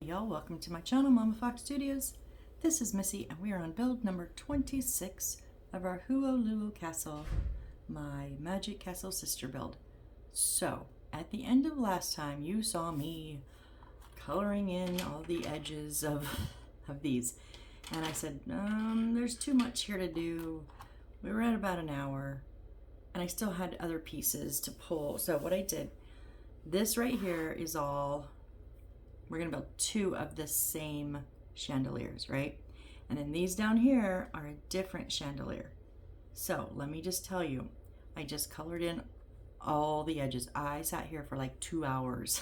Y'all, welcome to my channel, Mama Fox Studios. This is Missy, and we are on build number 26 of our Huoluo Castle, my Magic Castle sister build. So, at the end of last time, you saw me coloring in all the edges of these, and I said, there's too much here to do. We were at about an hour, and I still had other pieces to pull. So what I did, this right here is all. We're gonna build two of the same chandeliers, right? And then these down here are a different chandelier. So let me just tell you, I just colored in all the edges. I sat here for like 2 hours,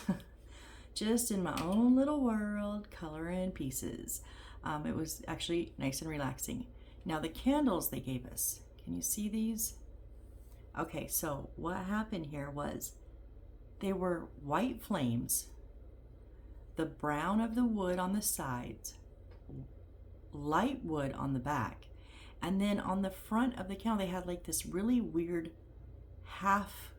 just in my own little world, coloring pieces. It was actually nice and relaxing. Now the candles they gave us, can you see these? Okay, so what happened here was they were white flames, the brown of the wood on the sides, light wood on the back, and then on the front of the candle they had like this really weird half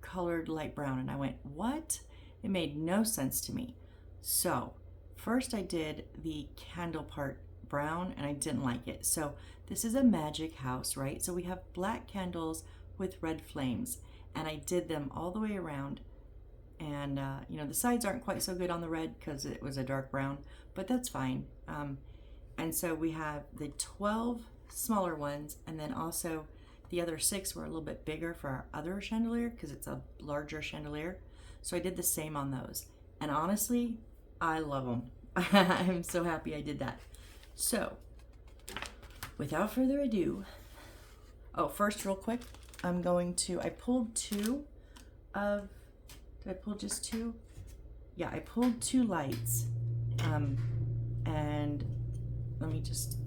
colored light brown, and I went, what? It made no sense to me. So first I did the candle part brown and I didn't like it. So this is a magic house, right? So we have black candles with red flames, and I did them all the way around. And you know, the sides aren't quite so good on the red because it was a dark brown, but that's fine. And so we have the 12 smaller ones, and then also the other 6 were a little bit bigger for our other chandelier because it's a larger chandelier. So I did the same on those, and honestly, I love them. I'm so happy I did that. So without further ado, first real quick, I pulled two of, did I pull just 2? Yeah, I pulled 2 lights. And let me just,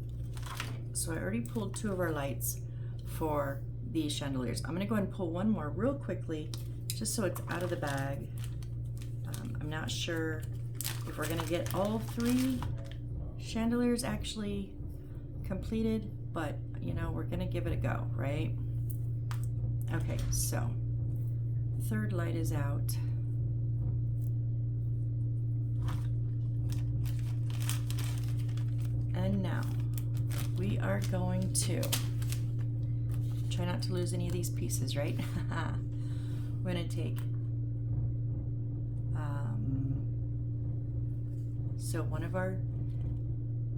so I already pulled 2 of our lights for these chandeliers. I'm gonna go ahead and pull one more real quickly, just so it's out of the bag. I'm not sure if we're gonna get all 3 chandeliers actually completed, but you know, we're gonna give it a go, right? Okay, so third light is out. And now we are going to try not to lose any of these pieces, right? We're going to take so one of our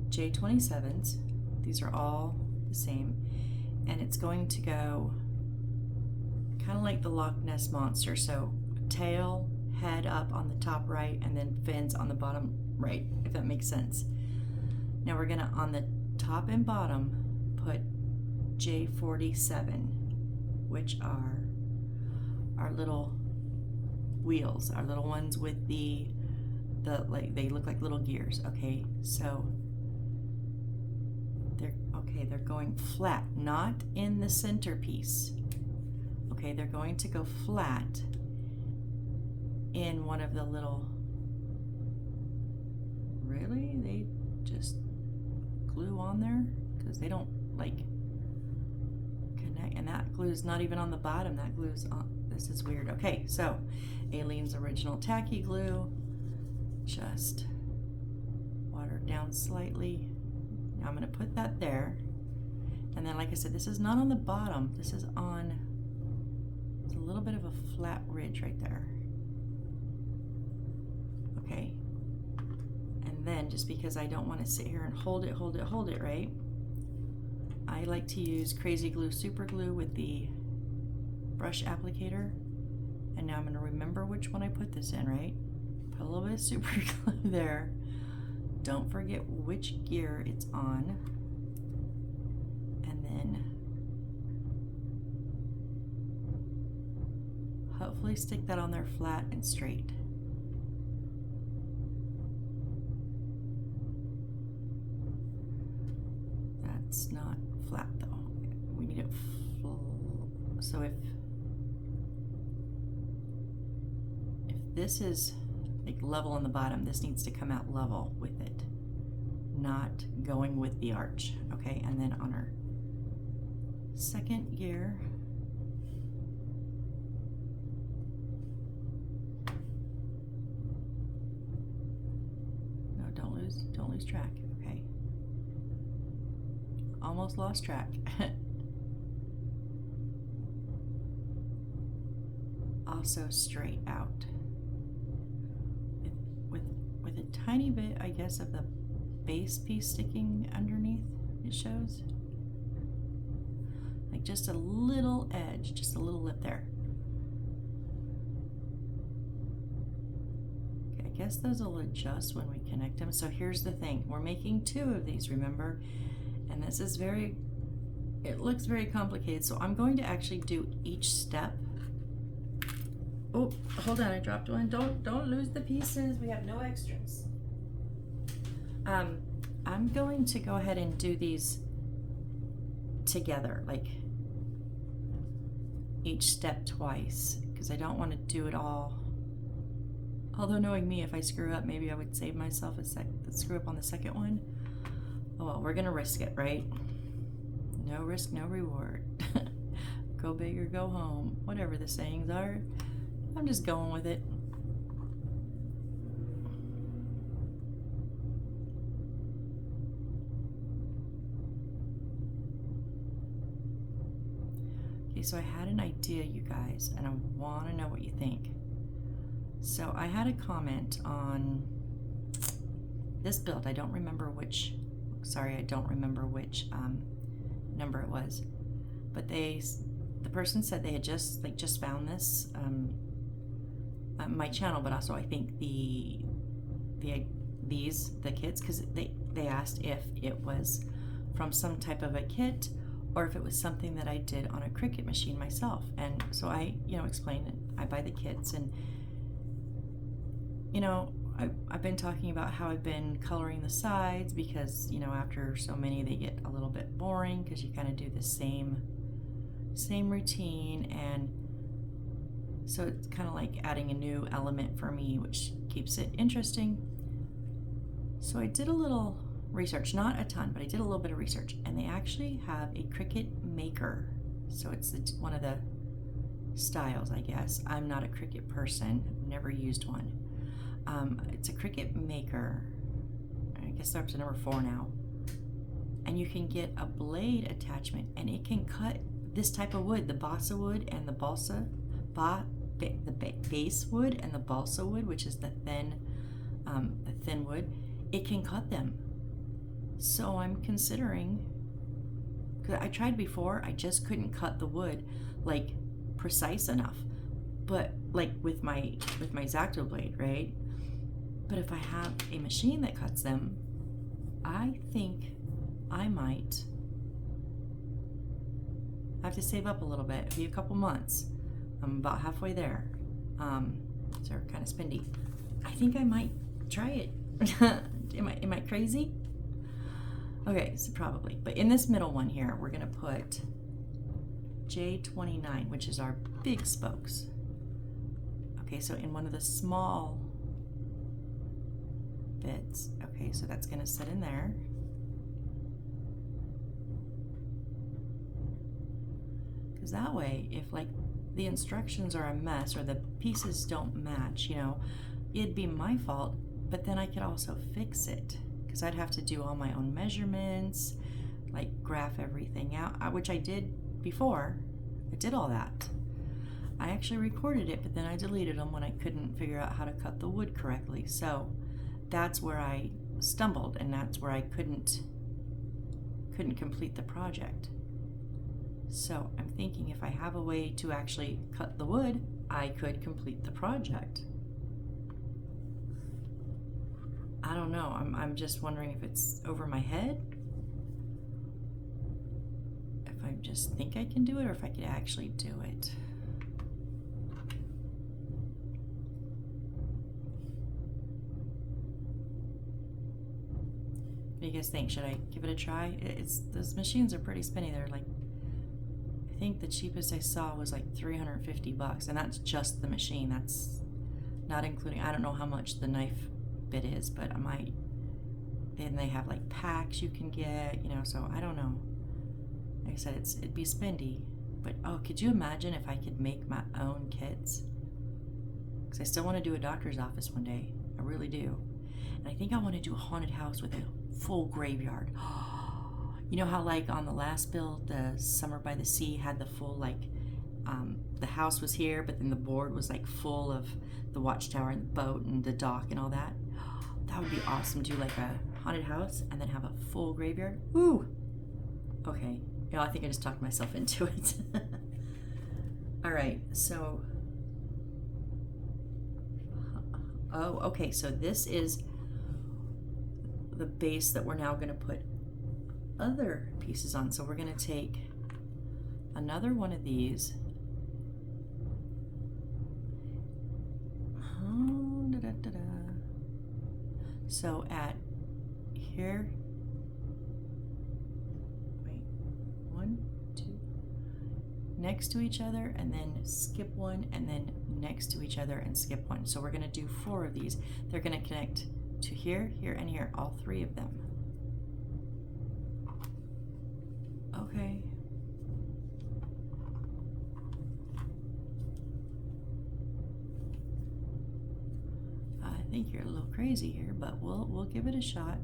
J27s, these are all the same, and it's going to go kind of like the Loch Ness Monster. So tail, head up on the top right, and then fins on the bottom right, if that makes sense. Now we're gonna, on the top and bottom, put J47, which are our little wheels, our little ones with the like, they look like little gears. Okay, so they're going flat, not in the centerpiece. Okay, they're going to go flat in one of the little, really? They just glue on there? Because they don't like connect, and that glue is not even on the bottom, that glue's on, this is weird. Okay, so Aileen's original tacky glue, just watered down slightly. Now I'm gonna put that there. And then like I said, this is not on the bottom, this is on, it's a little bit of a flat ridge right there. Okay. And then just because I don't want to sit here and hold it, right? I like to use Crazy Glue Super Glue with the brush applicator. And now I'm going to remember which one I put this in, right? Put a little bit of super glue there. Don't forget which gear it's on. And then hopefully stick that on there flat and straight. That's not flat though. We need it full. So if this is like level on the bottom, this needs to come out level with it, not going with the arch. Okay, and then on our second gear, Don't lose track. Okay. Almost lost track. Also straight out. With a tiny bit, I guess, of the base piece sticking underneath, it shows. Like just a little edge, just a little lip there. Okay, I guess those will adjust when we connect them. So here's the thing. We're making 2 of these, remember? And this is it looks very complicated. So I'm going to actually do each step. Oh, hold on, I dropped one. Don't lose the pieces. We have no extras. I'm going to go ahead and do these together, like each step twice, because I don't want to do it all. Although knowing me, if I screw up, maybe I would save myself a screw up on the second one. Oh well, we're gonna risk it, right? No risk, no reward. Go big or go home, whatever the sayings are. I'm just going with it. Okay, so I had an idea, you guys, and I want to know what you think. So I had a comment on this build. I don't remember which number it was, but the person said they had just found this my channel, but also I think the kits, because they asked if it was from some type of a kit or if it was something that I did on a Cricut machine myself. And so I explained it. I buy the kits, and I've been talking about how I've been coloring the sides because after so many they get a little bit boring because you kind of do the same routine, and so it's kind of like adding a new element for me, which keeps it interesting. So I did a little research, not a ton, but I did a little bit of research, and they actually have a Cricut maker. So it's one of the styles, I guess. I'm not a Cricut person, never used one. It's a Cricut maker. I guess they're up to number 4 now. And you can get a blade attachment, and it can cut this type of wood, the balsa wood and the base wood and the balsa wood, which is the thin wood. It can cut them. So I'm considering, because I tried before, I just couldn't cut the wood like precise enough, but like with my X-Acto blade, right? But if I have a machine that cuts them, I think I might have to save up a little bit, maybe a couple months. I'm about halfway there. So they're kind of spendy. I think I might try it. Am I crazy? Okay, so probably. But in this middle one here, we're gonna put J29, which is our big spokes. Okay, so in one of the small bits. Okay, so that's gonna sit in there. Because that way, if like the instructions are a mess or the pieces don't match, it'd be my fault, but then I could also fix it. Because I'd have to do all my own measurements, like graph everything out, which I did before. I did all that. I actually recorded it, but then I deleted them when I couldn't figure out how to cut the wood correctly. So that's where I stumbled, and that's where I couldn't complete the project. So I'm thinking if I have a way to actually cut the wood, I could complete the project. I don't know. I'm just wondering if it's over my head, if I just think I can do it, or if I could actually do it. What do you guys think? Should I give it a try? Those machines are pretty spinny. They're like, I think the cheapest I saw was like $350, and that's just the machine. That's not including, I don't know how much the knife bit is, but I might, then they have like packs you can get, so I don't know. Like I said, it'd be spendy, but oh, could you imagine if I could make my own kits? Because I still want to do a doctor's office one day. I really do. And I think I want to do a haunted house with a full graveyard. You know how like on the last build, the Summer by the Sea had the full like, the house was here, but then the board was like full of the watchtower and the boat and the dock and all that. That would be awesome. Do like a haunted house and then have a full graveyard. Ooh. Okay. You know, I think I just talked myself into it. All right. So. Oh, okay. So this is the base that we're now going to put other pieces on. So we're going to take another one of these. Oh, da, da, da, da. So at here, wait, 1, 2, next to each other, and then skip one, and then next to each other and skip one. So we're going to do 4 of these. They're going to connect to here, here, and here, all 3 of them. Okay. I think you're a little crazy here, but we'll give it a shot.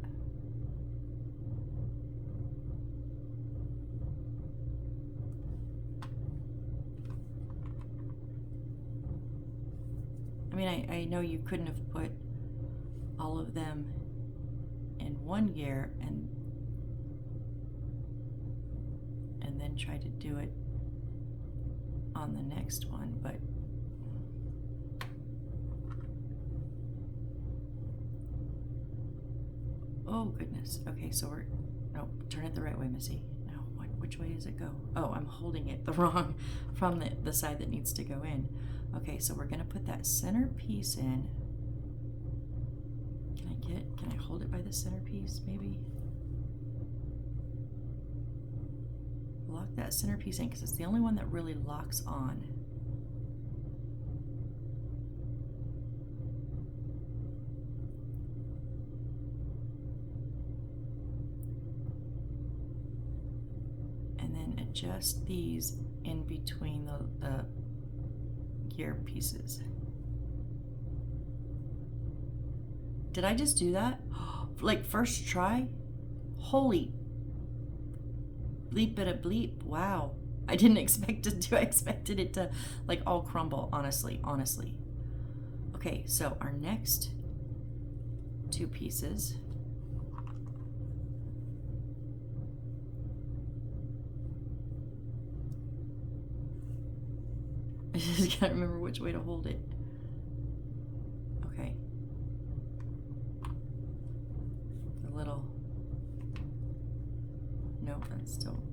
I mean, I know you couldn't have put all of them in one gear and then try to do it on the next one, but oh goodness. Okay, so we're, no, turn it the right way, Missy. No, which way does it go? Oh, I'm holding it the wrong, from the side that needs to go in. Okay, so we're gonna put that center piece in. Can I hold it by the center piece, maybe? Lock that center piece in, because it's the only one that really locks on. And then adjust these in between the gear pieces. Did I just do that? Like first try? Holy bleep it a bleep. Wow. I didn't expect it to. I expected it to like all crumble, honestly. Okay, so our next 2 pieces. I just can't remember which way to hold it. Okay. The little, no, that's still.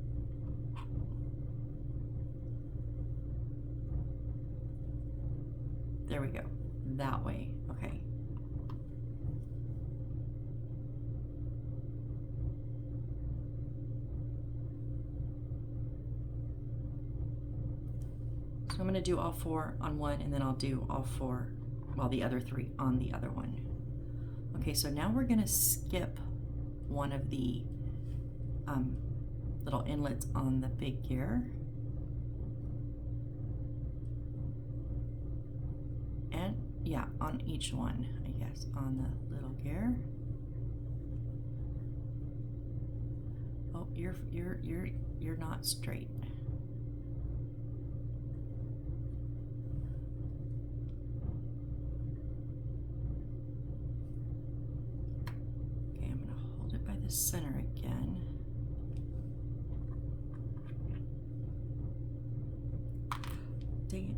There we go. That way. Okay. So I'm going to do all 4 on one, and then I'll do all 4, well, the other 3 on the other one. Okay, so now we're going to skip one of the little inlets on the big gear. And yeah, on each one, I guess, on the little gear. Oh, you're not straight. Okay, I'm gonna hold it by the center again. Dang it.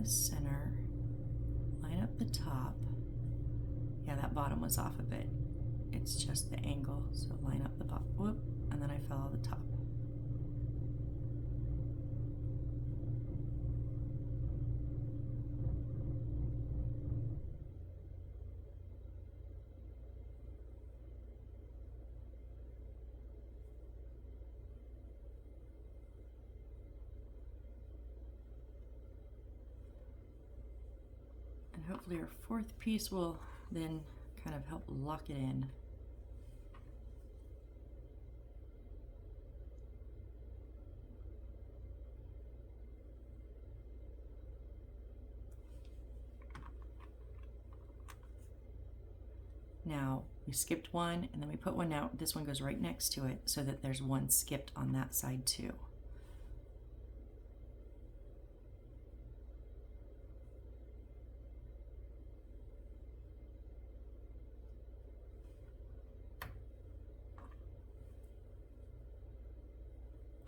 Center, line up the top. Yeah, that bottom was off a bit. It's just the angle, so line up the bottom. Whoop, and then I follow the top. Hopefully our 4th piece will then kind of help lock it in. Now we skipped one and then we put one out. This one goes right next to it so that there's one skipped on that side too.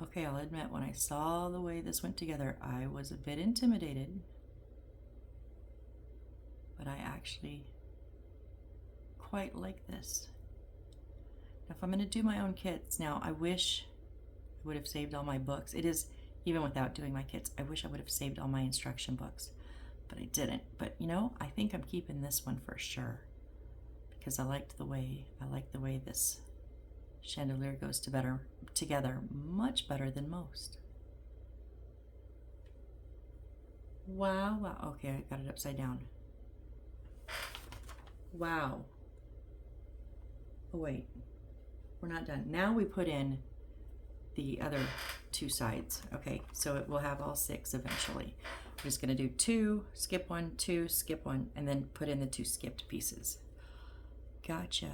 Okay, I'll admit, when I saw the way this went together, I was a bit intimidated, but I actually quite like this. Now, if I'm going to do my own kits, now I wish I would have saved all my books. It is, even without doing my kits, I wish I would have saved all my instruction books, but I didn't. But you know, I think I'm keeping this one for sure because I like the way this chandelier goes together much better than most. Wow, wow. Okay, I got it upside down. Wow. Oh wait, we're not done. Now we put in the other two sides. Okay, so it will have all 6 eventually. We're just gonna do 2, skip 1, 2, skip 1, and then put in the 2 skipped pieces. Gotcha.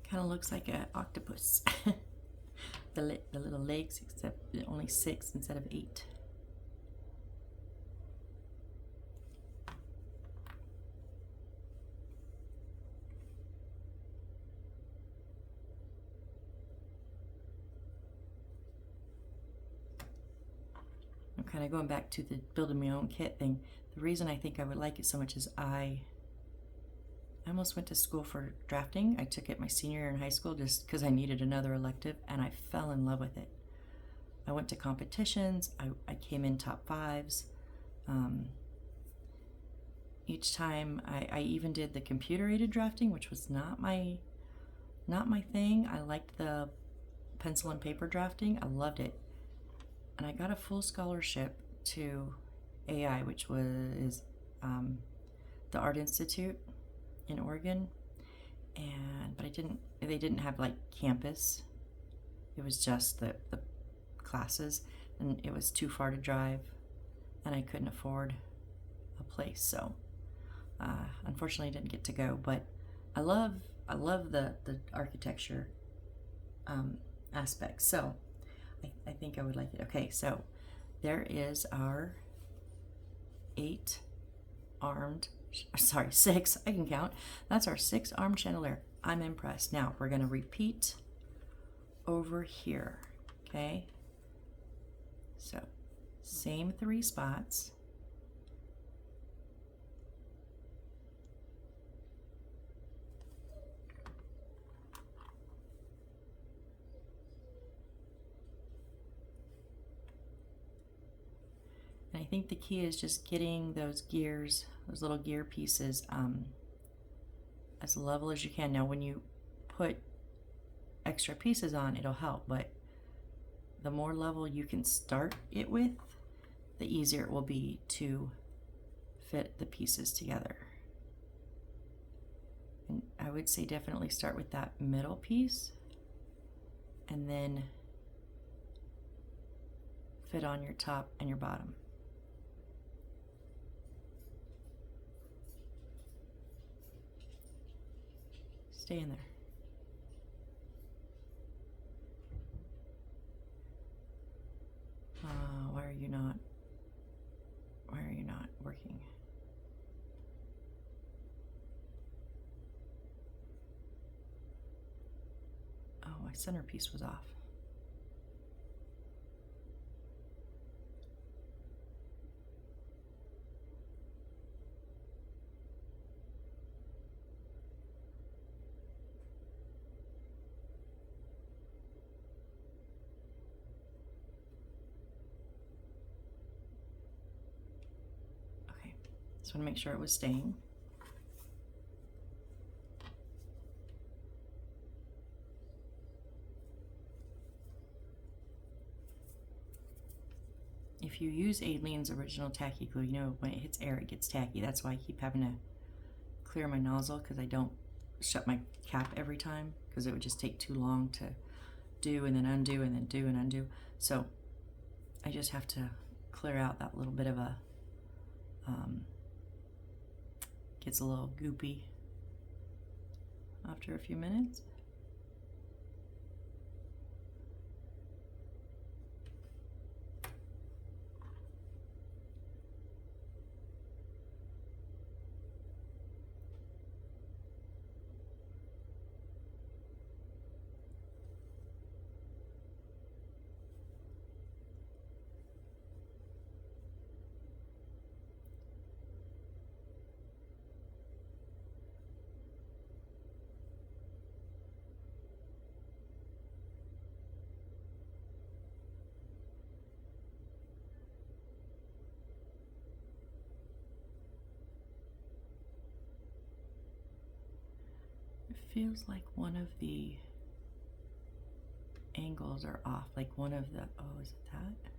Kind of looks like an octopus. the little legs, except only 6 instead of 8. I'm kind of going back to the building my own kit thing. The reason I think I would like it so much is I almost went to school for drafting. I took it my senior year in high school just because I needed another elective, and I fell in love with it. I went to competitions. I came in top 5s. Each time I even did the computer-aided drafting, which was not my thing. I liked the pencil and paper drafting. I loved it. And I got a full scholarship to AI, which was the Art Institute in Oregon, but they didn't have like campus. It was just the classes, and it was too far to drive, and I couldn't afford a place, so unfortunately I didn't get to go. But I love the architecture aspect, so I think I would like it. Okay, so there is our 6, I can count. That's our 6-armed chandelier. I'm impressed. Now we're going to repeat over here. Okay, so same 3 spots. And I think the key is just getting those gears, those little gear pieces, as level as you can. Now when you put extra pieces on, it'll help, but the more level you can start it with, the easier it will be to fit the pieces together. And I would say definitely start with that middle piece and then fit on your top and your bottom. Stay in there. Why are you not working? Oh, my centerpiece was off. Just want to make sure it was staying. If you use Aideen's original tacky glue, you know when it hits air it gets tacky. That's why I keep having to clear my nozzle, because I don't shut my cap every time, because it would just take too long to do and then undo and then do and undo. So I just have to clear out that little bit of a gets a little goopy after a few minutes. Feels like one of the angles are off, like one of the, oh, is it that?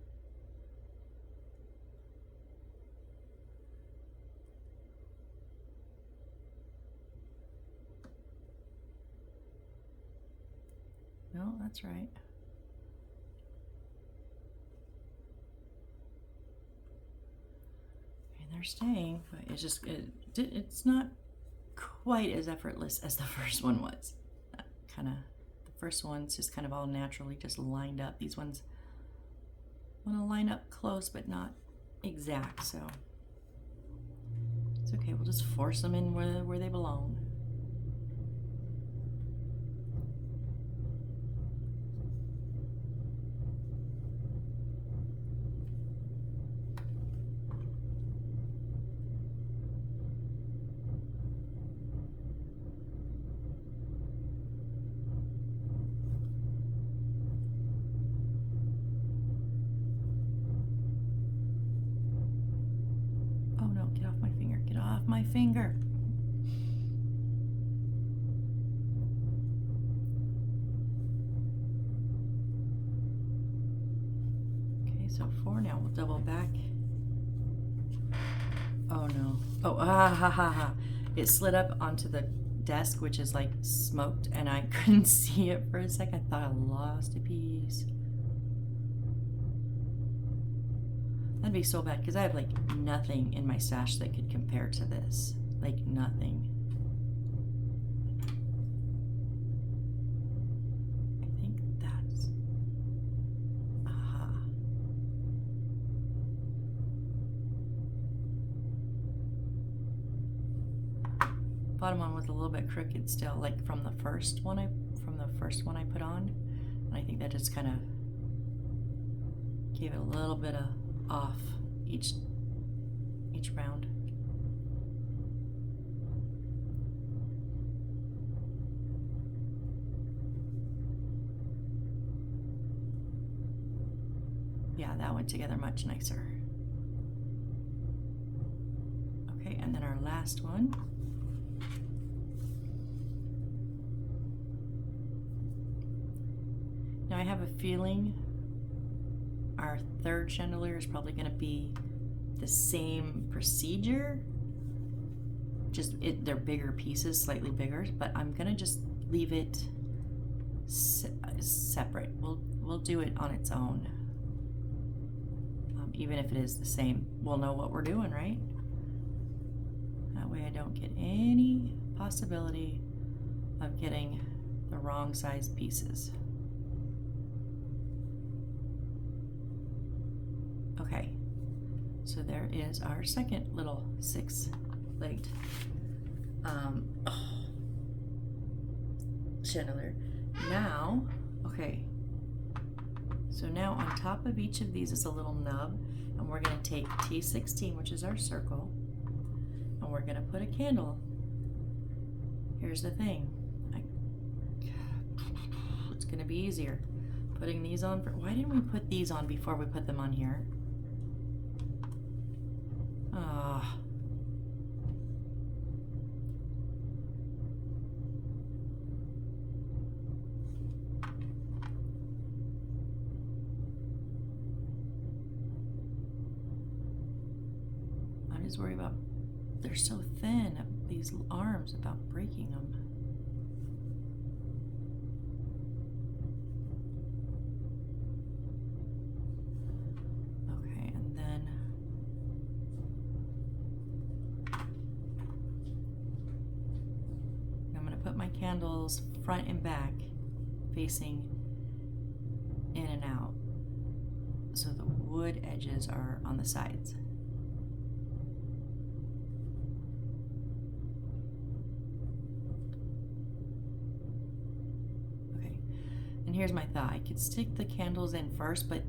No, that's right. And they're staying, but it's just, it's not quite as effortless as the first one was. The first one's just kind of all naturally just lined up. These ones want to line up close but not exact, so it's okay. We'll just force them in where they belong. My finger. Okay, so 4 now. We'll double back. Oh no. Oh, ha ha ha. It slid up onto the desk, which is like smoked, and I couldn't see it for a second. I thought I lost a piece. That'd be so bad, because I have like nothing in my stash that could compare to this. Like nothing. I think that's... Aha. Bottom one was a little bit crooked still, like from the first one I put on. And I think that just kind of gave it a little bit of off each round. Yeah, that went together much nicer. Okay, and then our last one. Now I have a feeling our third chandelier is probably going to be the same procedure, just they're bigger pieces, slightly bigger, but I'm going to just leave it separate. We'll do it on its own. Even if it is the same, we'll know what we're doing, right? That way I don't get any possibility of getting the wrong size pieces. Okay, so there is our second little 6-legged chandelier. Now, okay, so now on top of each of these is a little nub, and we're going to take T16, which is our circle, and we're going to put a candle. Here's the thing. It's going to be easier putting these on. Why didn't we put these on before we put them on here? just worry about, they're so thin, these arms, about breaking them. Okay, and then I'm going to put my candles front and back, facing in and out, so the wood edges are on the sides. Okay, and here's my thought. I could stick the candles in first, but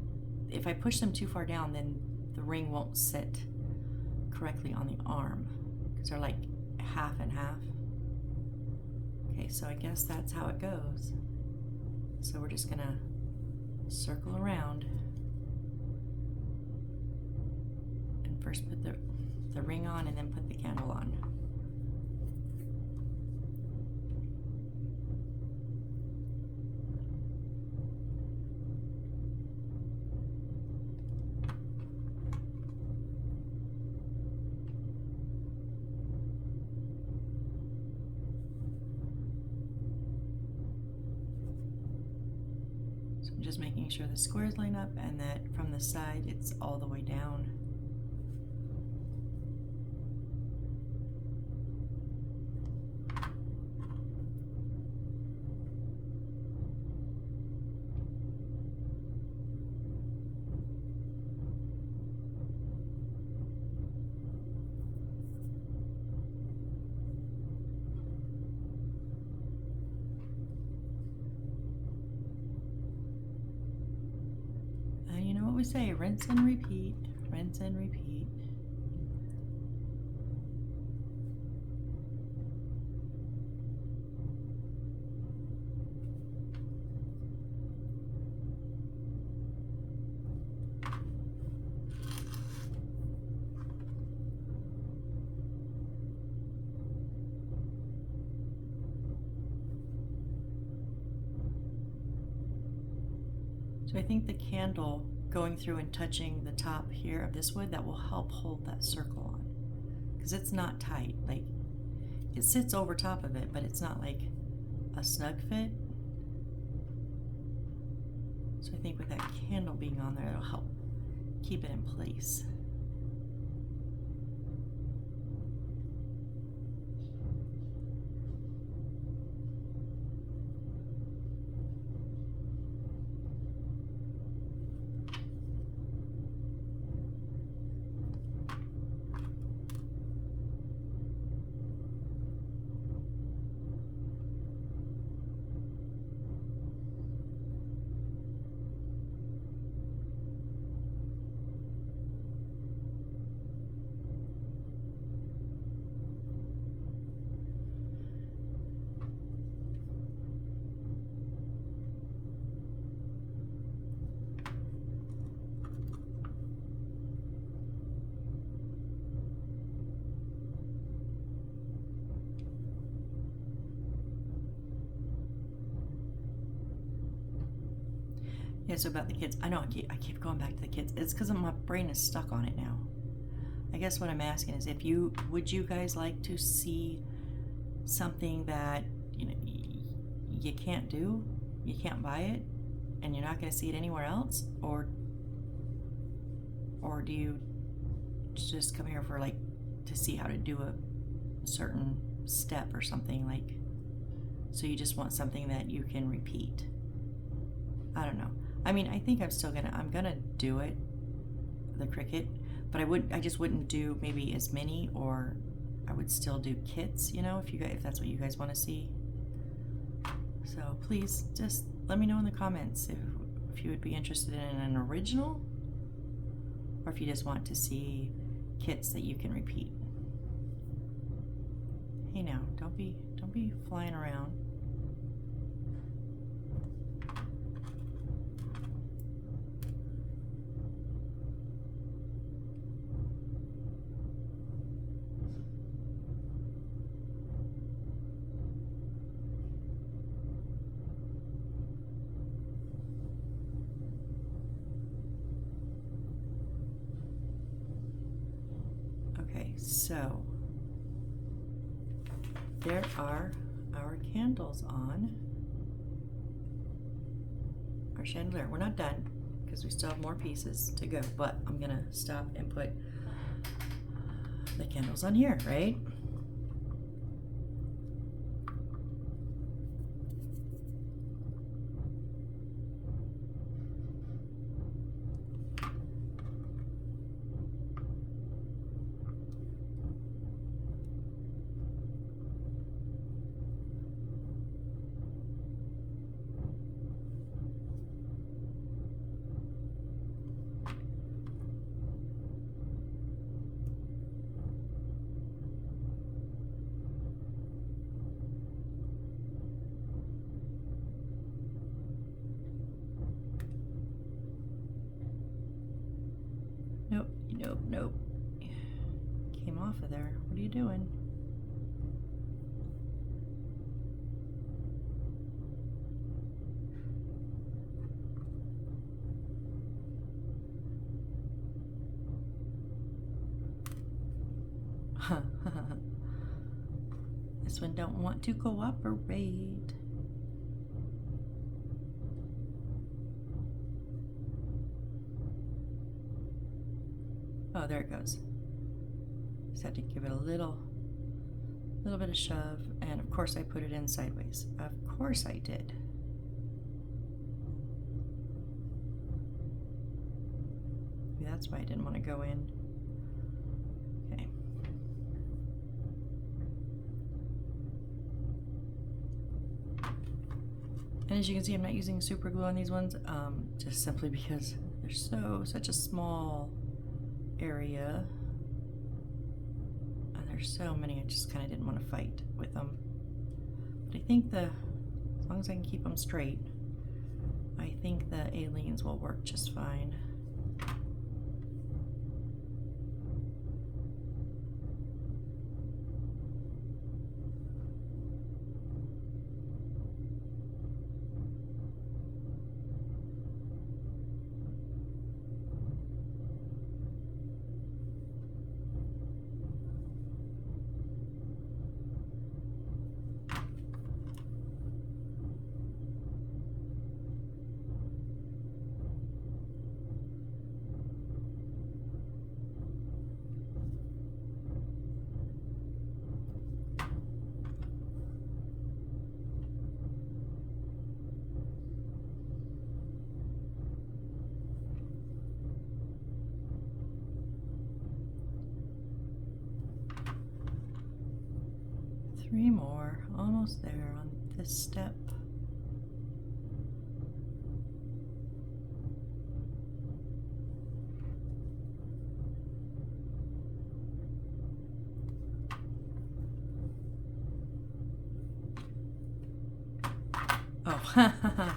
if I push them too far down, then the ring won't sit correctly on the arm, because they're like half and half. Okay, so I guess that's how it goes. So we're just gonna circle around and first put the ring on and then put the candle on. I'm just making sure the squares line up and that from the side it's all the way down. You know what we say, rinse and repeat, rinse and repeat. So I think the candle going through and touching the top here of this wood, that will help hold that circle on, because it's not tight. Like, it sits over top of it, but it's not like a snug fit. So I think with that candle being on there, it'll help keep it in place. Yeah, so about the kids, I know I keep going back to the kids. It's because my brain is stuck on it now. I guess what I'm asking is, would you guys like to see something that you can't do, you can't buy it, and you're not going to see it anywhere else, or do you just come here for to see how to do a certain step or something, so you just want something that you can repeat? I don't know. I mean, I think I'm gonna do it, the cricket, but I just wouldn't do maybe as many, or I would still do kits, if that's what you guys want to see. So please just let me know in the comments if you would be interested in an original, or if you just want to see kits that you can repeat. Hey now, don't be flying around. So there are our candles on our chandelier. We're not done because we still have more pieces to go, but I'm gonna stop and put the candles on here, right? Nope, nope, nope. Came off of there. What are you doing? This one don't want to cooperate. Oh, there it goes. Just had to give it a little bit of shove, and of course I put it in sideways. Of course I did. Maybe that's why I didn't want to go in. Okay. And as you can see, I'm not using super glue on these ones, just simply because they're such a small area. There's so many, I just kind of didn't want to fight with them. But I think as long as I can keep them straight, I think the aliens will work just fine. Three more, almost there on this step. Oh,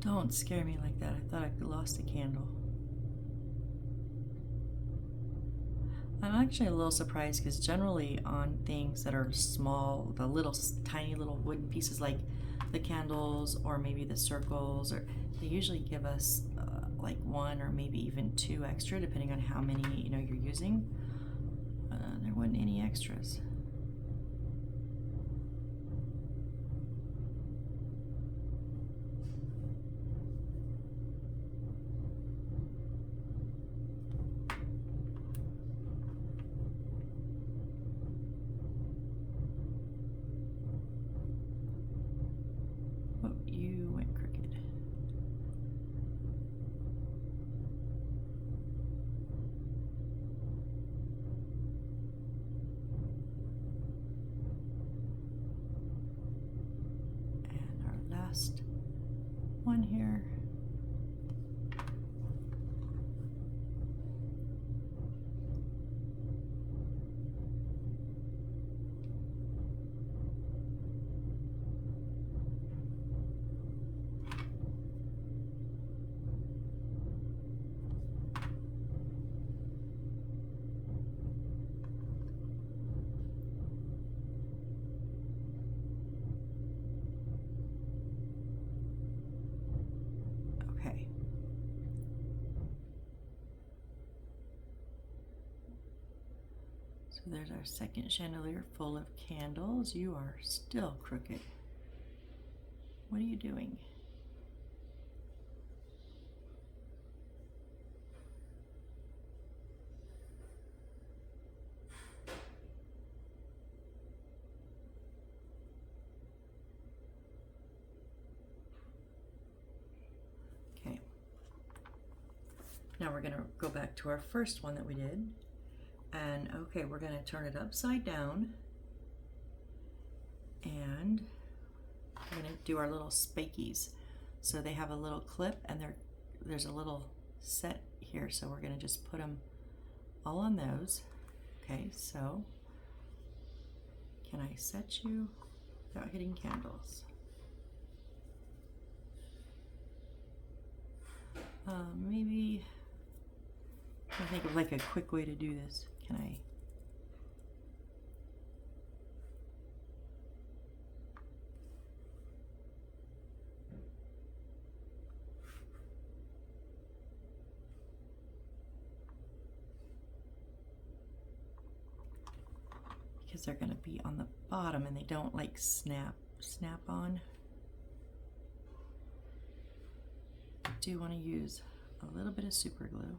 don't scare me like that. I thought I lost a candle. I'm actually a little surprised because generally on things that are small, the little tiny little wooden pieces like the candles or maybe the circles, or they usually give us like one or maybe even two extra depending on how many you're using. There wasn't any extras. You went crooked. And our last one here. So there's our second chandelier full of candles. You are still crooked. What are you doing? Okay. Now we're going to go back to our first one that we did. And okay, we're going to turn it upside down. And we're going to do our little spikies. So they have a little clip and there's a little set here. So we're going to just put them all on those. Okay, so can I set you without hitting candles? Maybe I think of like a quick way to do this. Can I? Because they're going to be on the bottom and they don't like snap on. I do want to use a little bit of super glue.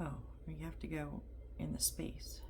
Oh, you have to go in the space.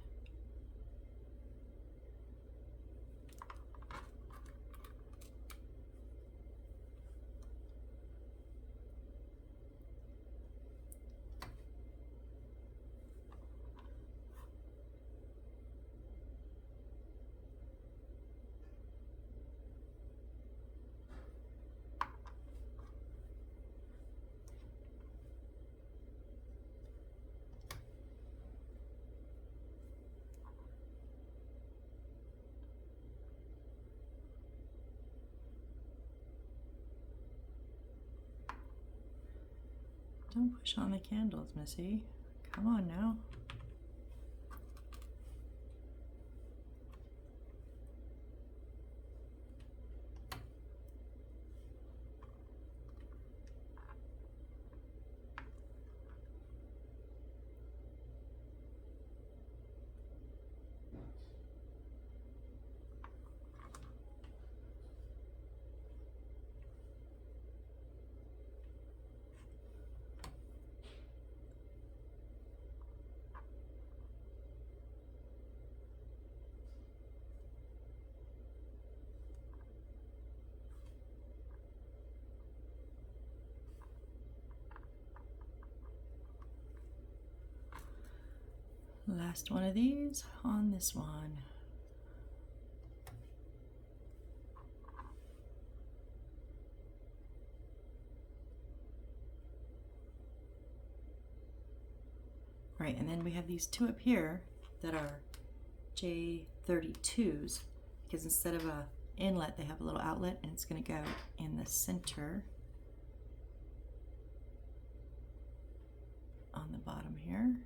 Don't push on the candles, Missy. Come on now. Last one of these on this one. Right, and then we have these two up here that are J32s, because instead of a inlet they have a little outlet, and it's going to go in the center on the bottom here.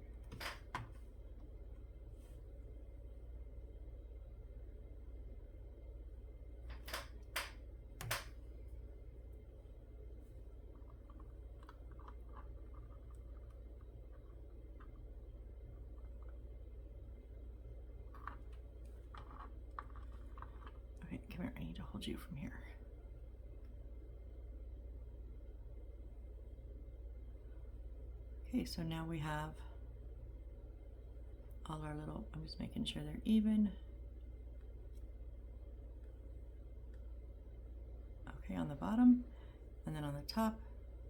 Okay, come here, I need to hold you from here. Okay, so now we have all our little, I'm just making sure they're even. Okay, on the bottom, and then on the top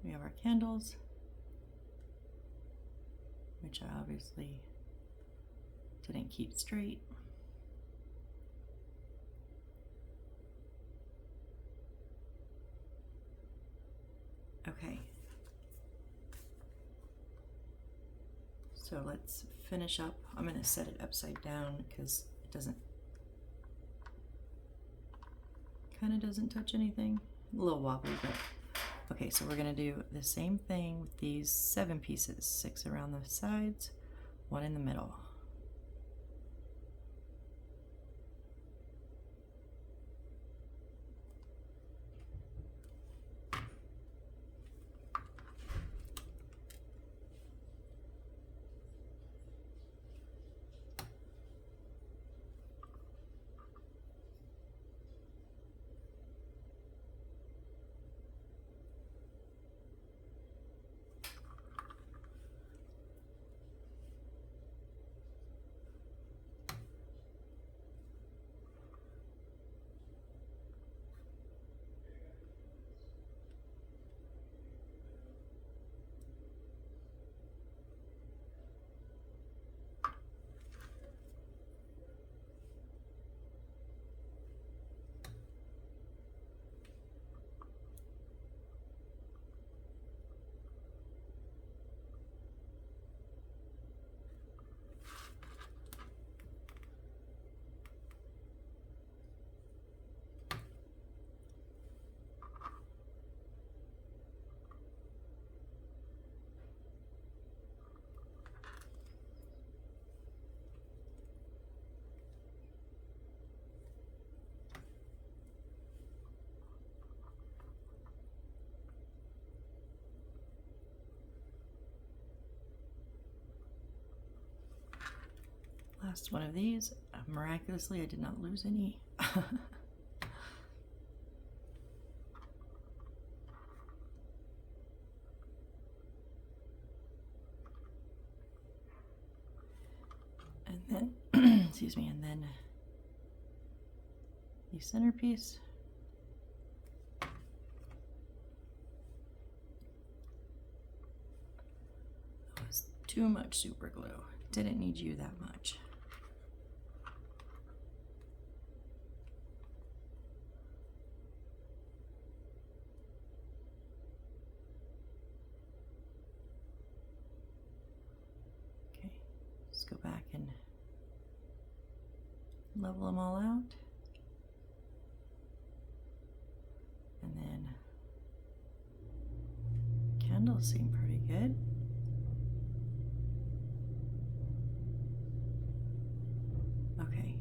we have our candles, which I obviously didn't keep straight. Okay, so let's finish up. I'm going to set it upside down because it doesn't touch anything. A little wobbly, but okay, so we're going to do the same thing with these 7 pieces, 6 around the sides, 1 in the middle. last one of these. Miraculously, I did not lose any. And then, excuse me, and then the centerpiece. That was too much super glue. Didn't need you that much. Okay, just go back and level them all out. And then candles seem pretty good. Okay.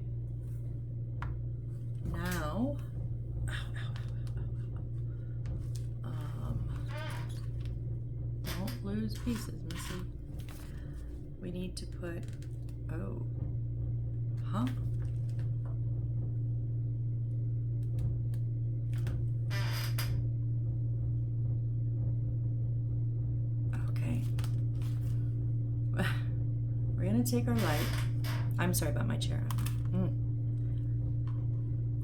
Now, don't lose pieces, Missy. We need to put, Okay. We're gonna take our light. I'm sorry about my chair. And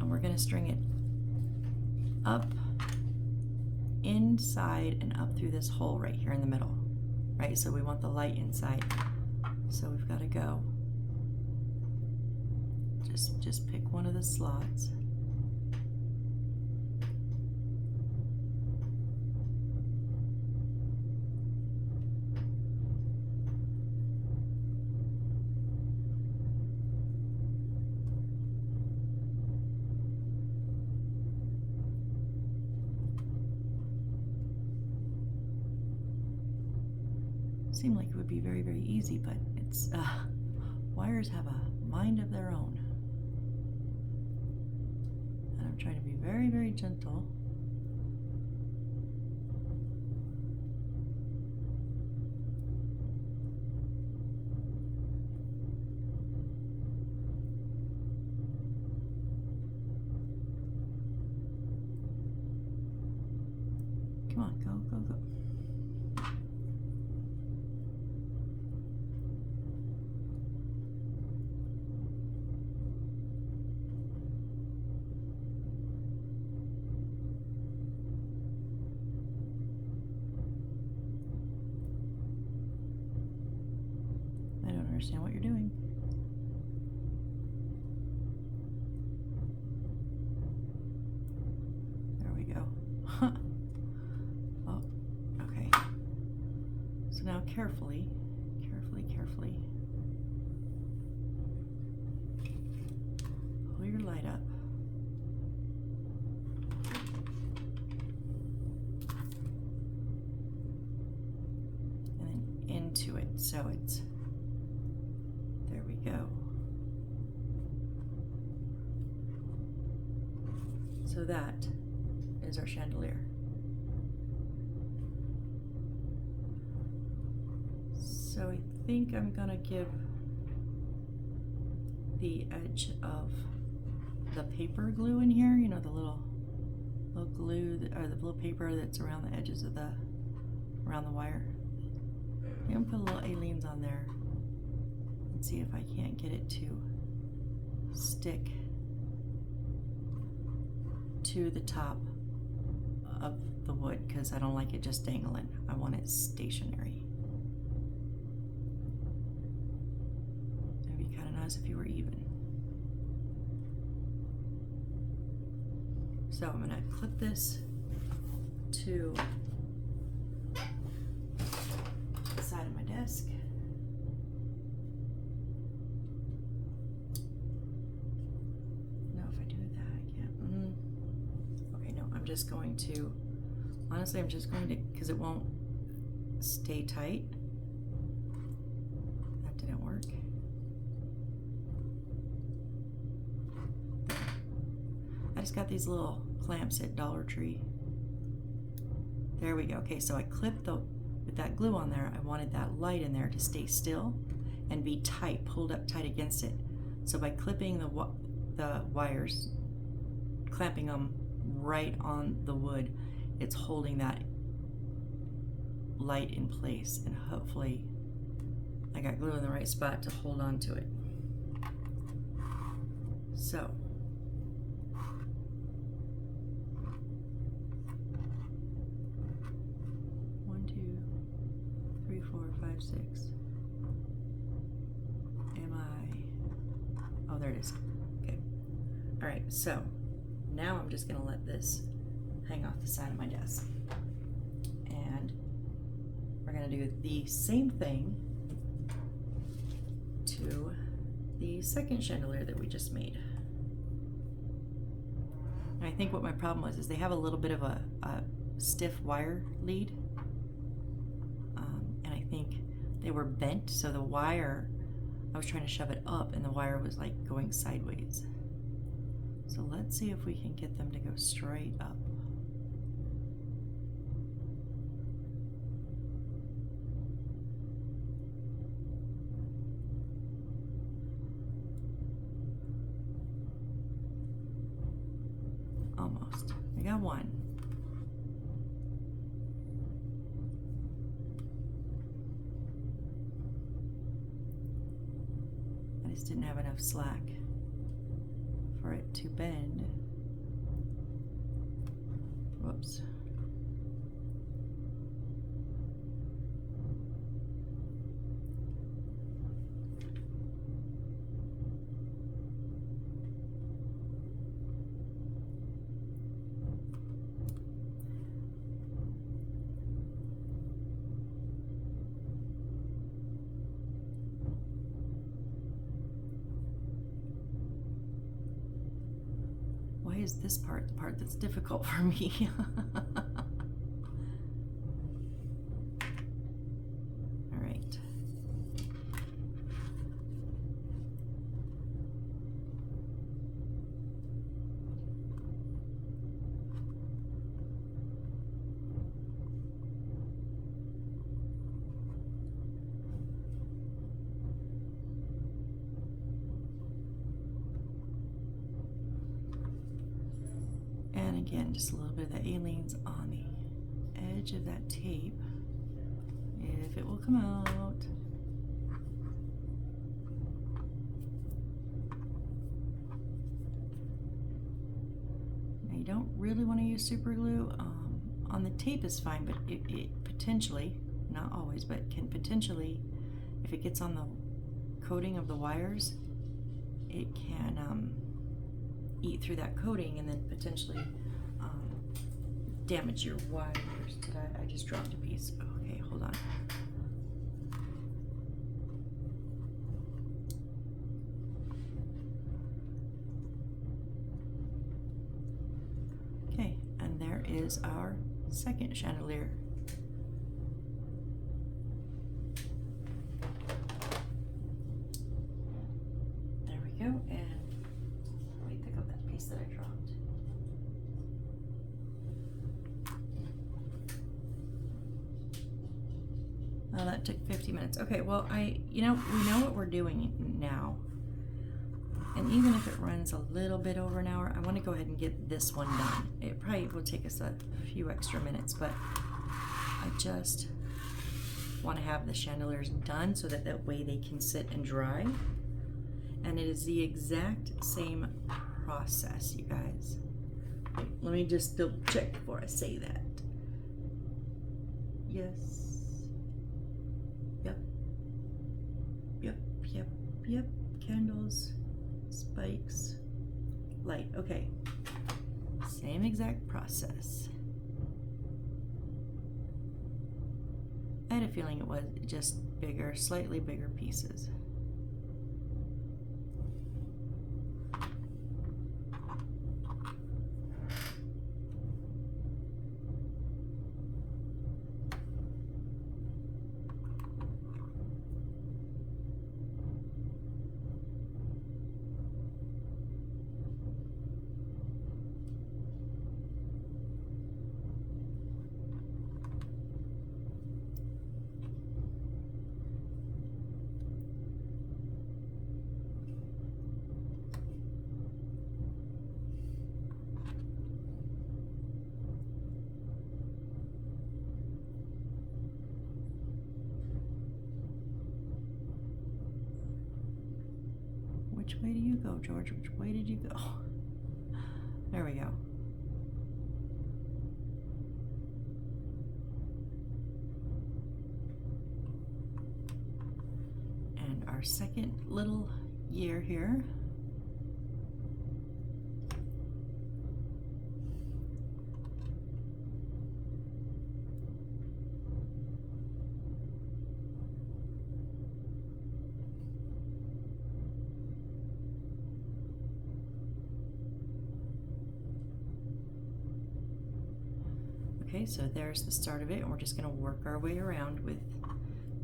we're gonna string it up, inside, and up through this hole right here in the middle. Right, so we want the light inside. So we've got to go. Just pick one of the slots. Seemed like it would be very, very easy, but it's wires have a mind of their own. And I'm trying to be very, very gentle. Come on, go, go, go. Understand what you're doing. There we go. Oh, okay. So now carefully, pull your light up. And then into it, so it's go. So that is our chandelier. So I think I'm gonna give the edge of the paper glue in here, you know, the little glue or the little paper that's around the edges of around the wire. I'm gonna put little aliens on there. See if I can't get it to stick to the top of the wood because I don't like it just dangling. I want it stationary. It'd be kind of nice if you were even. So I'm gonna clip this to the side of my desk. Just going to, honestly, I'm just going to, because it won't stay tight. That didn't work. I just got these little clamps at Dollar Tree. There we go. Okay, so I clipped with that glue on there. I wanted that light in there to stay still, and be tight, pulled up tight against it. So by clipping the wires, clamping them right on the wood, it's holding that light in place, and hopefully I got glue in the right spot to hold on to it. So one, 2, 3, 4, 5, 6. Oh, there it is. Okay. All right, so now I'm just gonna let this hang off the side of my desk. And we're gonna do the same thing to the second chandelier that we just made. And I think what my problem was is they have a little bit of a stiff wire lead. And I think they were bent, so the wire, I was trying to shove it up and the wire was like going sideways. So let's see if we can get them to go straight up. Almost. We got one. I just didn't have enough slack for it to bend. Whoops. Why is this part the part that's difficult for me? All right. And again, just a little bit of the A-leans on the edge of that tape, if it will come out. Now you don't really want to use super glue. On the tape is fine, but it potentially, not always, but can potentially, if it gets on the coating of the wires, it can eat through that coating and then potentially damage your wires. I just dropped a piece. Okay, hold on. Okay, and there is our second chandelier. There we go, and let me pick up that piece that I dropped. Oh, that took 50 minutes. Okay, well, we know what we're doing now. And even if it runs a little bit over an hour, I want to go ahead and get this one done. It probably will take us a few extra minutes, but I just want to have the chandeliers done so that way they can sit and dry. And it is the exact same process, you guys. Let me just double check before I say that. Yes. Yep. Candles, spikes, light. Okay. Same exact process. I had a feeling it was just bigger, slightly bigger pieces. way do you go, George? Which way did you go? There we go. And our second little year here. Okay, so there's the start of it, and we're just going to work our way around with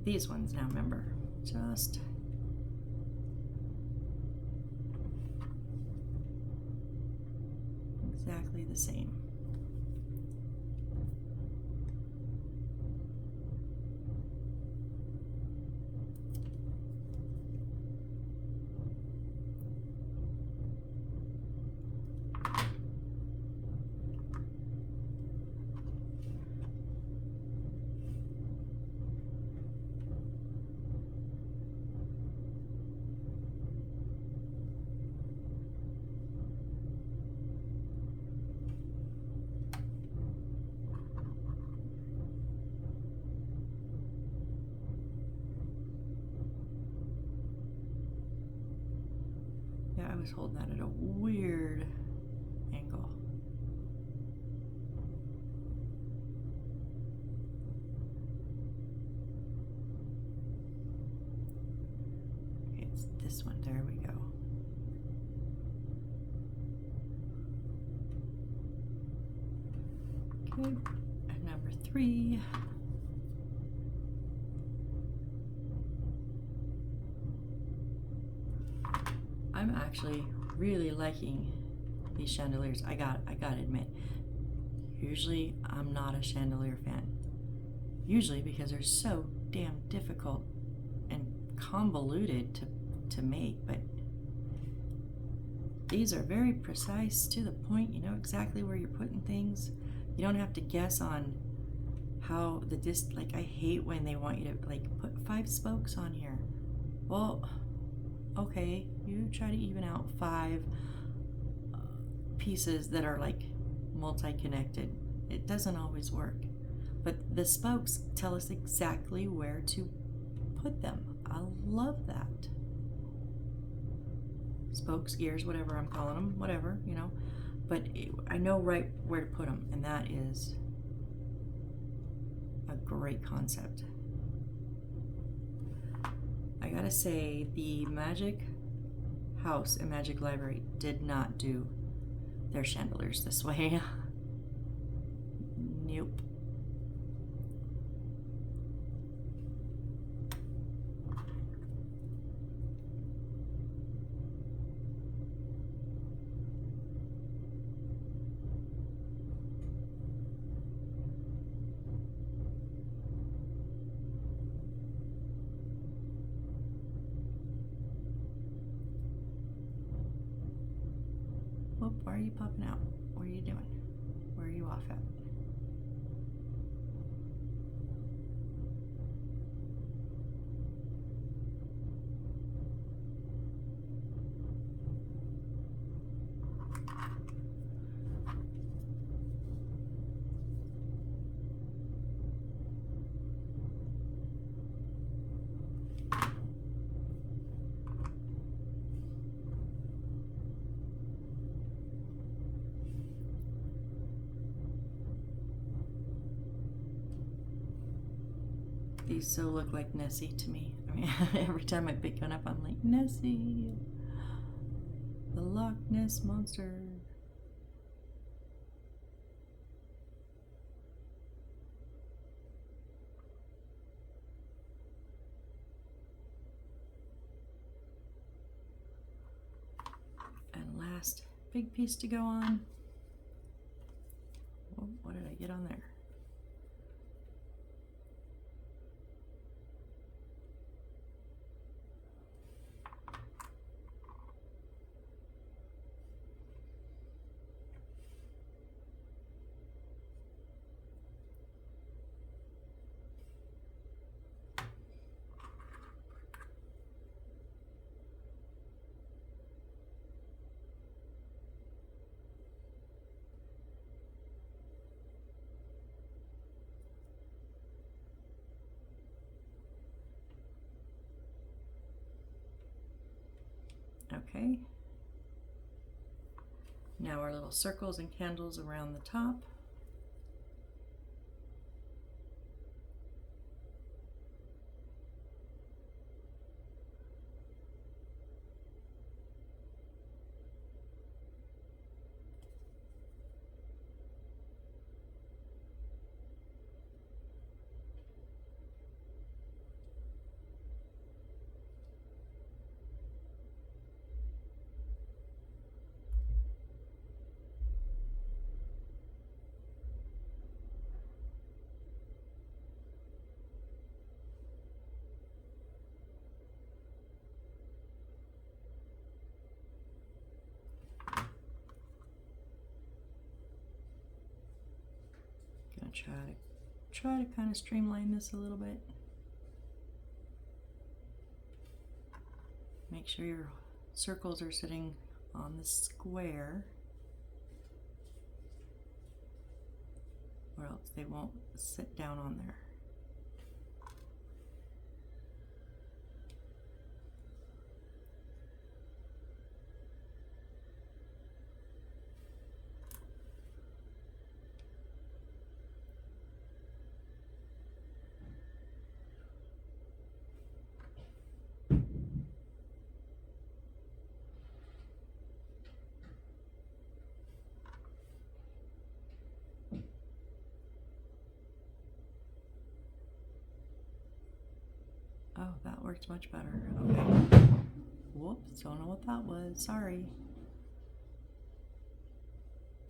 these ones now. Remember, just exactly the same. Yeah, I was holding that at a weird angle. Okay, it's this one. There we go. Okay, and number 3. I'm actually really liking these chandeliers. I gotta admit, usually I'm not a chandelier fan. Usually because they're so damn difficult and convoluted to make, but these are very precise, to the point. You know exactly where you're putting things. You don't have to guess on how the like, I hate when they want you to like put 5 spokes on here. Well, okay, you try to even out 5 pieces that are like multi-connected. It doesn't always work, but the spokes tell us exactly where to put them. I love that. Spokes, gears, whatever I'm calling them, whatever, you know, but I know right where to put them, and that is a great concept. I gotta say, the Magic House and Magic Library did not do their chandeliers this way. Nope. Whoop, why are you popping out? What are you doing? Where are you off at? These so look like Nessie to me. I mean, every time I pick one up, I'm like, Nessie, the Loch Ness Monster. And last big piece to go on. Whoa, what did I get on there? Okay. Now our little circles and candles around the top. Gonna try to kind of streamline this a little bit. Make sure your circles are sitting on the square, or else they won't sit down on there. Oh, that worked much better. Okay. Whoops, don't know what that was. Sorry.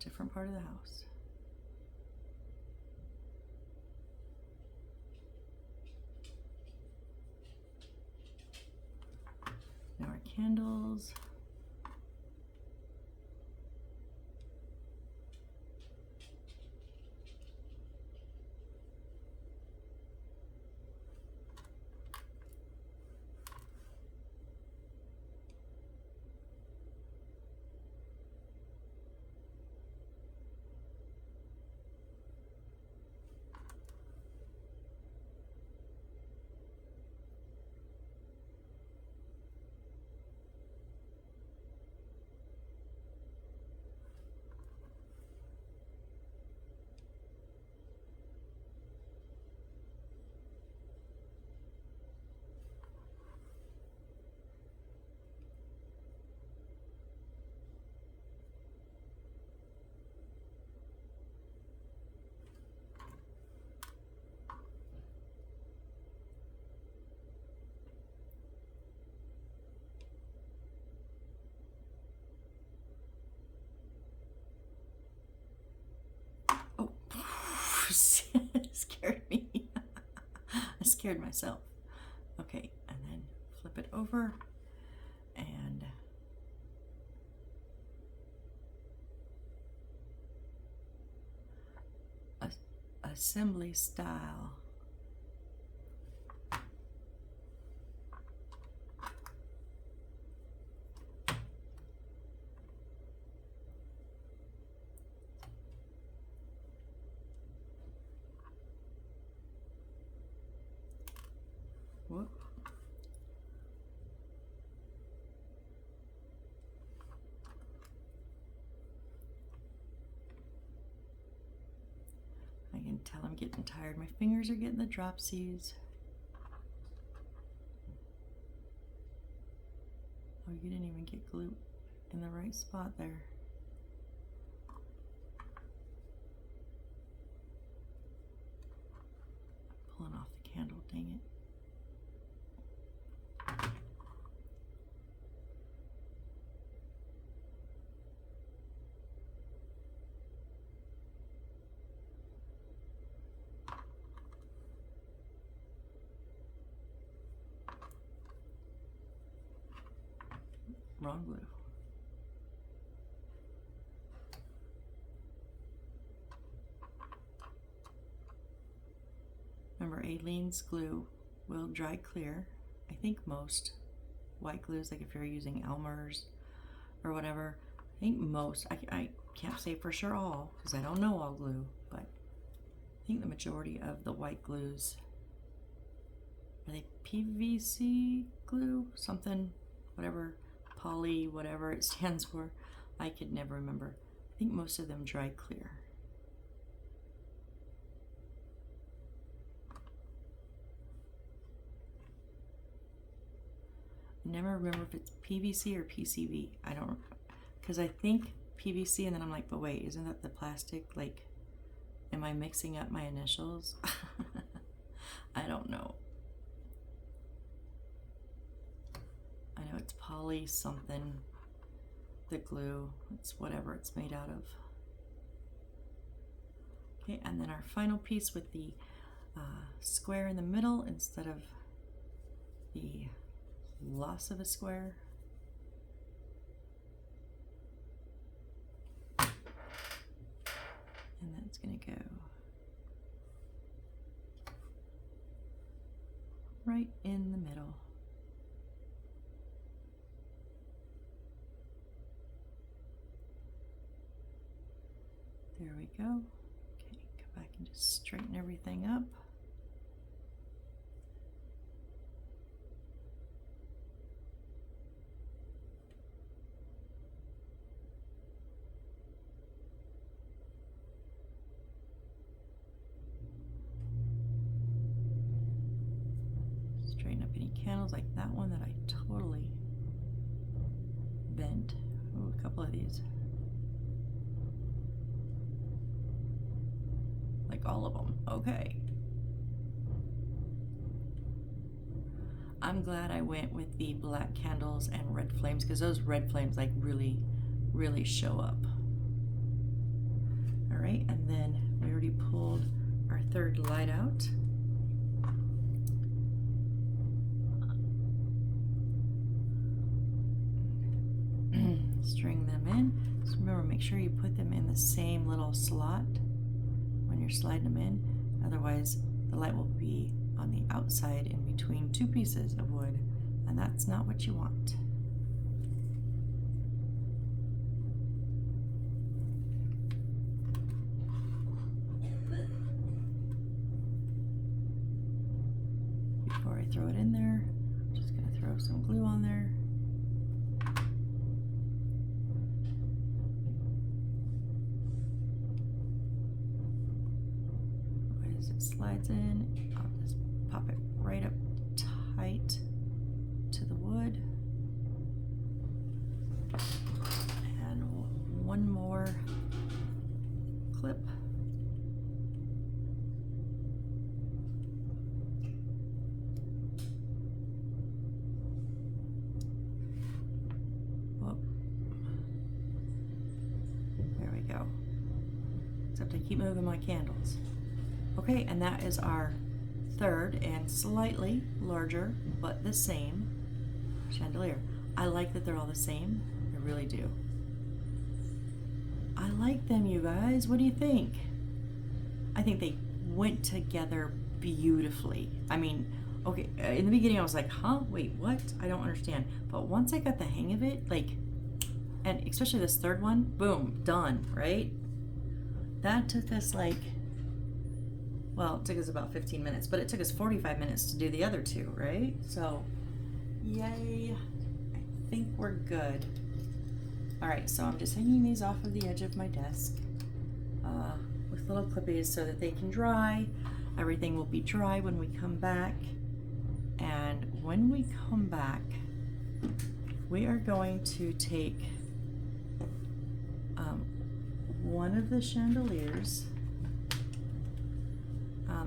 Different part of the house. Now our candles. Oh, scared me. I scared myself. Okay, and then flip it over and assembly style. Whoop. I can tell I'm getting tired. My fingers are getting the dropsies. Oh, you didn't even get glue in the right spot there. Pulling off the candle, dang it. Wrong glue. Remember, Aleene's glue will dry clear. I think most white glues, like if you're using Elmer's or whatever, I think most, I can't say for sure all, because I don't know all glue, but I think the majority of the white glues, are they PVC glue? Something, whatever poly, whatever it stands for. I could never remember. I think most of them dry clear. I never remember if it's PVC or PCV. I don't, because I think PVC, and then I'm like, but wait, isn't that the plastic? Like, am I mixing up my initials? I don't know. I know it's poly something, the glue, it's whatever it's made out of. Okay, and then our final piece with the square in the middle instead of the loss of a square. And that's going to go right in the middle. There we go. Okay, go back and just straighten everything up. Straighten up any candles like that one that I totally bent. Oh, a couple of these. Like all of them. Okay. I'm glad I went with the black candles and red flames, because those red flames like really show up. All right, and then we already pulled our third light out. String them in. Just remember, make sure you put them in the same little slot when you're sliding them in. Otherwise, the light will be on the outside in between two pieces of wood, and that's not what you want. Before I throw it in there, I'm just going to throw some glue on there. As it slides in, I'll just pop it right up tight to the wood. And one more clip. Whoop. There we go. Except I keep moving my candles. Okay, and that is our third and slightly larger, but the same chandelier. I like that they're all the same. I really do. I like them, you guys. What do you think? I think they went together beautifully. I mean, okay, in the beginning I was like, huh? Wait, what? I don't understand. But once I got the hang of it, like, and especially this third one, boom, done, right? That took us like, well, it took us about 15 minutes, but it took us 45 minutes to do the other two, right? So, yay. I think we're good. All right, so I'm just hanging these off of the edge of my desk with little clippies so that they can dry. Everything will be dry when we come back. And when we come back, we are going to take one of the chandeliers,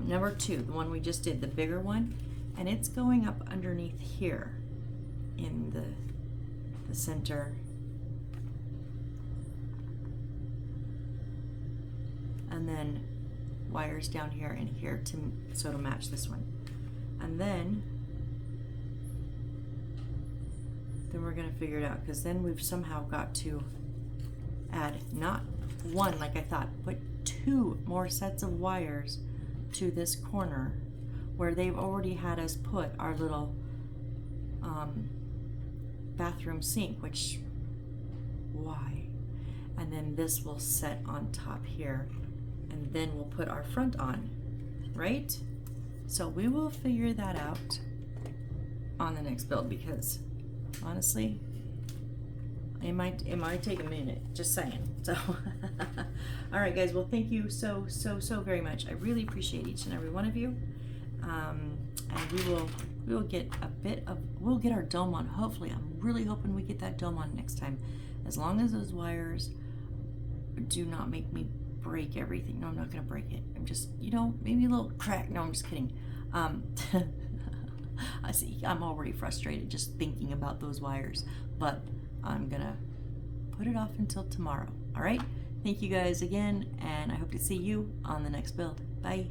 number 2, the one we just did, the bigger one, and it's going up underneath here in the center. And then wires down here and here so it'll match this one. And then we're gonna figure it out, because then we've somehow got to add not one like I thought, but 2 more sets of wires to this corner where they've already had us put our little bathroom sink, which, why? And then this will set on top here, and then we'll put our front on, right? So we will figure that out on the next build, because honestly, It might take a minute, just saying. So all right guys, well thank you so very much. I really appreciate each and every one of you. And we will get we'll get our dome on. Hopefully, I'm really hoping we get that dome on next time. As long as those wires do not make me break everything. No, I'm not gonna break it. I'm just, maybe a little crack. No, I'm just kidding. I see, I'm already frustrated just thinking about those wires, but I'm gonna put it off until tomorrow. All right, thank you guys again, and I hope to see you on the next build. Bye.